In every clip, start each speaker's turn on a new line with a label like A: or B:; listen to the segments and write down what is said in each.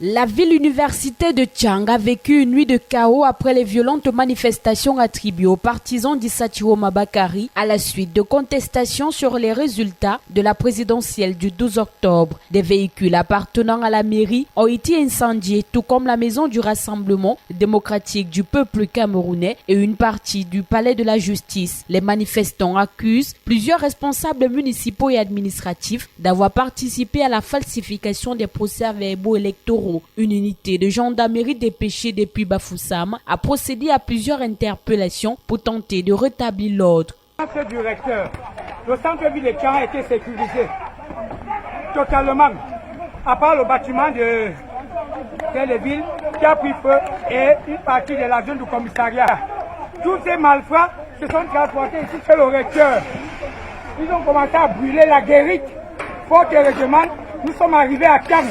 A: La ville universitaire de Tchang a vécu une nuit de chaos après les violentes manifestations attribuées aux partisans d'Issa Chiroma Bakary à la suite de contestations sur les résultats de la présidentielle du 12 octobre. Des véhicules appartenant à la mairie ont été incendiés, tout comme la maison du Rassemblement démocratique du peuple camerounais et une partie du palais de la justice. Les manifestants accusent plusieurs responsables municipaux et administratifs d'avoir participé à la falsification des procès-verbaux électoraux. Une unité de gendarmerie dépêchée depuis Bafoussam a procédé à plusieurs interpellations pour tenter de rétablir l'ordre.
B: Le centre-ville de Tchang a été sécurisé totalement, à part le bâtiment de Téléville qui a pris feu et une partie de la zone du commissariat. Tous ces malfrats se sont transportés ici chez le recteur. Ils ont commencé à brûler la guérite. Fort heureusement, nous sommes arrivés à Tchang.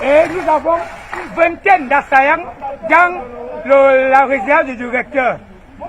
B: Et nous avons une vingtaine d'assaillants dans la réserve du recteur.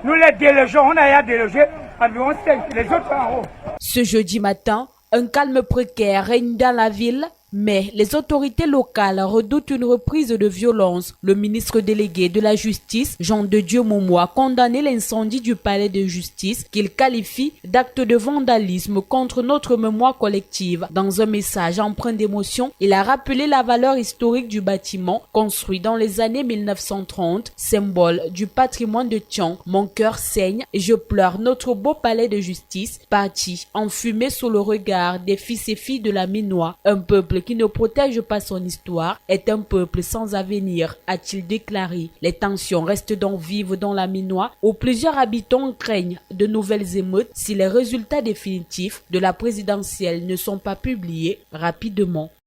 B: Nous les délogeons, on a délogé environ 5, les autres en haut.
A: Ce jeudi matin, un calme précaire règne dans la ville, mais les autorités locales redoutent une reprise de violence. Le ministre délégué de la Justice, Jean de Dieu Momo, a condamné l'incendie du palais de justice qu'il qualifie d'acte de vandalisme contre notre mémoire collective. Dans un message empreint d'émotion, il a rappelé la valeur historique du bâtiment construit dans les années 1930, symbole du patrimoine de Tchang. Mon cœur saigne et je pleure notre beau palais de justice, parti en fumée sous le regard des fils et filles de la Minois, un peuple qui ne protège pas son histoire est un peuple sans avenir, a-t-il déclaré. Les tensions restent donc vives dans la Minois où plusieurs habitants craignent de nouvelles émeutes si les résultats définitifs de la présidentielle ne sont pas publiés rapidement.